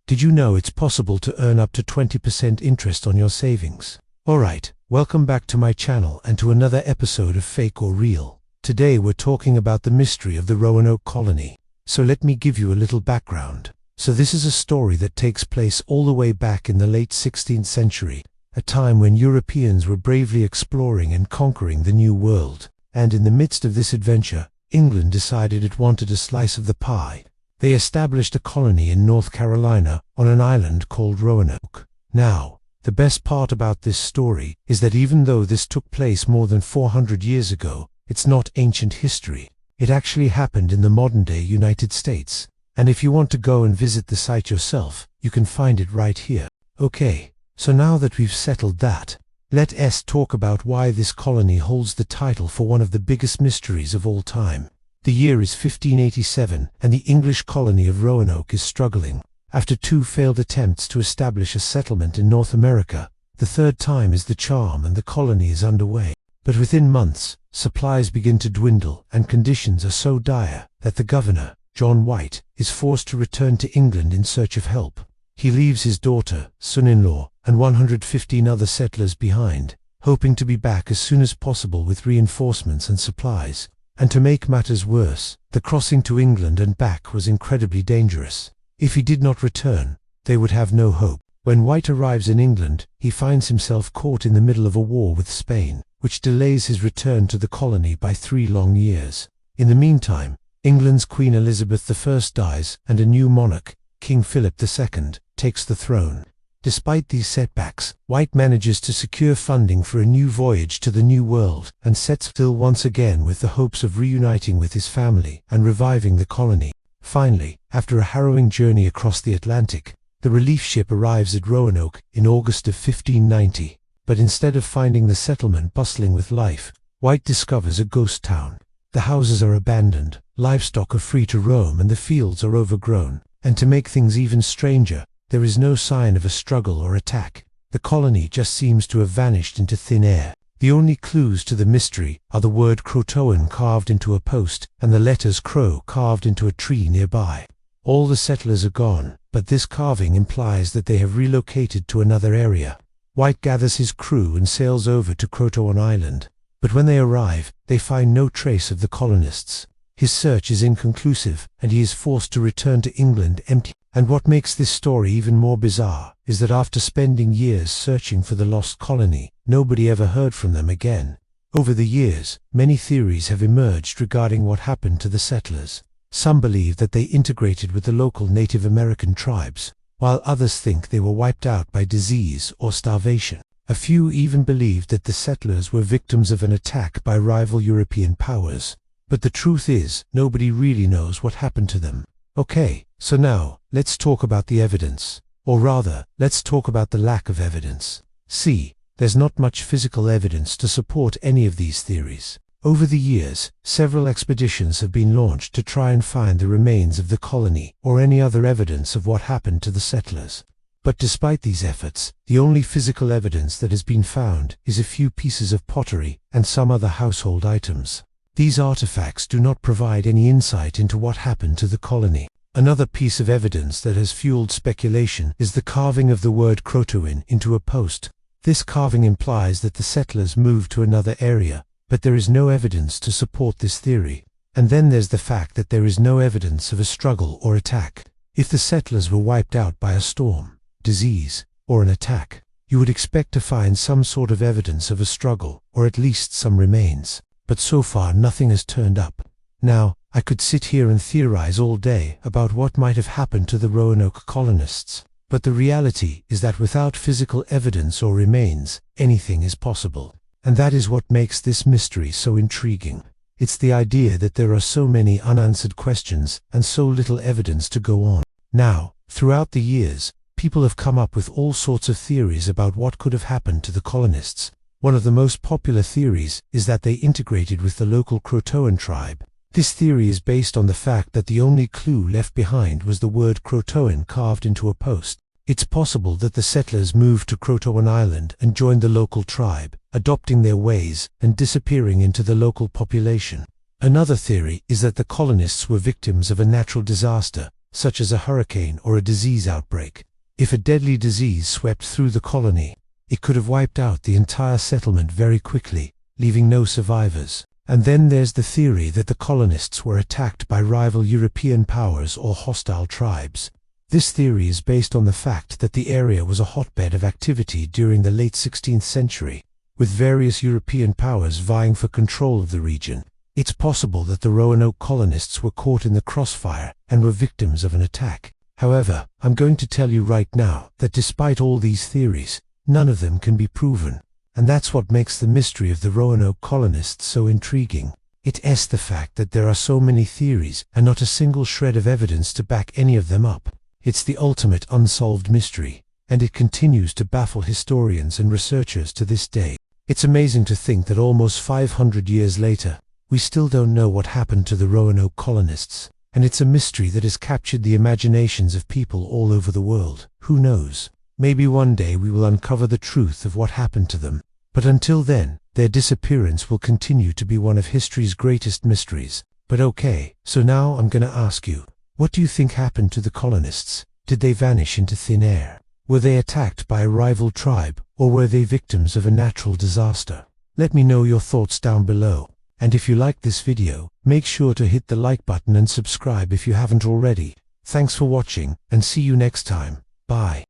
Did you know it's possible to earn up to 20% interest on your savings? Alright, welcome back to my channel and to another episode of Fake or Real. Today we're talking about the mystery of the Roanoke colony. So let me give you a little background. So this is a story that takes place all the way back in the late 16th century, a time when Europeans were bravely exploring and conquering the New World. And in the midst of this adventure, England decided it wanted a slice of the pie. They established a colony in North Carolina on an island called Roanoke. Now, the best part about this story is that even though this took place more than 400 years ago, it's not ancient history. It actually happened in the modern-day United States. And if you want to go and visit the site yourself, you can find it right here. Okay, so now that we've settled that, let's talk about why this colony holds the title for one of the biggest mysteries of all time. The year is 1587, and the English colony of Roanoke is struggling. After 2 failed attempts to establish a settlement in North America, the third time is the charm and the colony is underway. But within months, supplies begin to dwindle and conditions are so dire that the governor, John White, is forced to return to England in search of help. He leaves his daughter, son-in-law, and 115 other settlers behind, hoping to be back as soon as possible with reinforcements and supplies. And to make matters worse, the crossing to England and back was incredibly dangerous. If he did not return, they would have no hope. When White arrives in England, he finds himself caught in the middle of a war with Spain, which delays his return to the colony by 3 long years. In the meantime, England's Queen Elizabeth I dies, and a new monarch, King Philip II, takes the throne. Despite these setbacks, White manages to secure funding for a new voyage to the New World and sets sail once again with the hopes of reuniting with his family and reviving the colony. Finally, after a harrowing journey across the Atlantic, the relief ship arrives at Roanoke in August of 1590. But instead of finding the settlement bustling with life, White discovers a ghost town. The houses are abandoned, livestock are free to roam, and the fields are overgrown. And to make things even stranger, there is no sign of a struggle or attack. The colony just seems to have vanished into thin air. The only clues to the mystery are the word Croatoan carved into a post and the letters Crow carved into a tree nearby. All the settlers are gone, but this carving implies that they have relocated to another area. White gathers his crew and sails over to Croatoan Island, but when they arrive, they find no trace of the colonists. His search is inconclusive, and he is forced to return to England empty. And what makes this story even more bizarre is that after spending years searching for the lost colony, nobody ever heard from them again. Over the years, many theories have emerged regarding what happened to the settlers. Some believe that they integrated with the local Native American tribes, while others think they were wiped out by disease or starvation. A few even believed that the settlers were victims of an attack by rival European powers. But the truth is, nobody really knows what happened to them. Okay, so now, let's talk about the evidence. Or rather, let's talk about the lack of evidence. See, there's not much physical evidence to support any of these theories. Over the years, several expeditions have been launched to try and find the remains of the colony or any other evidence of what happened to the settlers. But despite these efforts, the only physical evidence that has been found is a few pieces of pottery and some other household items. These artifacts do not provide any insight into what happened to the colony. Another piece of evidence that has fueled speculation is the carving of the word Croatoan into a post. This carving implies that the settlers moved to another area, but there is no evidence to support this theory. And then there's the fact that there is no evidence of a struggle or attack. If the settlers were wiped out by a storm, disease, or an attack, you would expect to find some sort of evidence of a struggle, or at least some remains. But so far nothing has turned up. Now, I could sit here and theorize all day about what might have happened to the Roanoke colonists. But the reality is that without physical evidence or remains, anything is possible. And that is what makes this mystery so intriguing. It's the idea that there are so many unanswered questions and so little evidence to go on. Now, throughout the years, people have come up with all sorts of theories about what could have happened to the colonists. One of the most popular theories is that they integrated with the local Croatoan tribe. This theory is based on the fact that the only clue left behind was the word Croatoan carved into a post. It's possible that the settlers moved to Croatoan Island and joined the local tribe, adopting their ways and disappearing into the local population. Another theory is that the colonists were victims of a natural disaster, such as a hurricane or a disease outbreak. If a deadly disease swept through the colony, it could have wiped out the entire settlement very quickly, leaving no survivors. And then there's the theory that the colonists were attacked by rival European powers or hostile tribes. This theory is based on the fact that the area was a hotbed of activity during the late 16th century, with various European powers vying for control of the region. It's possible that the Roanoke colonists were caught in the crossfire and were victims of an attack. However, I'm going to tell you right now that despite all these theories, none of them can be proven. And that's what makes the mystery of the Roanoke colonists so intriguing. It's the fact that there are so many theories and not a single shred of evidence to back any of them up. It's the ultimate unsolved mystery, and it continues to baffle historians and researchers to this day. It's amazing to think that almost 500 years later, we still don't know what happened to the Roanoke colonists, and it's a mystery that has captured the imaginations of people all over the world. Who knows? Maybe one day we will uncover the truth of what happened to them. But until then, their disappearance will continue to be one of history's greatest mysteries. But okay, so now I'm gonna ask you, what do you think happened to the colonists? Did they vanish into thin air? Were they attacked by a rival tribe, or were they victims of a natural disaster? Let me know your thoughts down below. And if you liked this video, make sure to hit the like button and subscribe if you haven't already. Thanks for watching, and see you next time. Bye.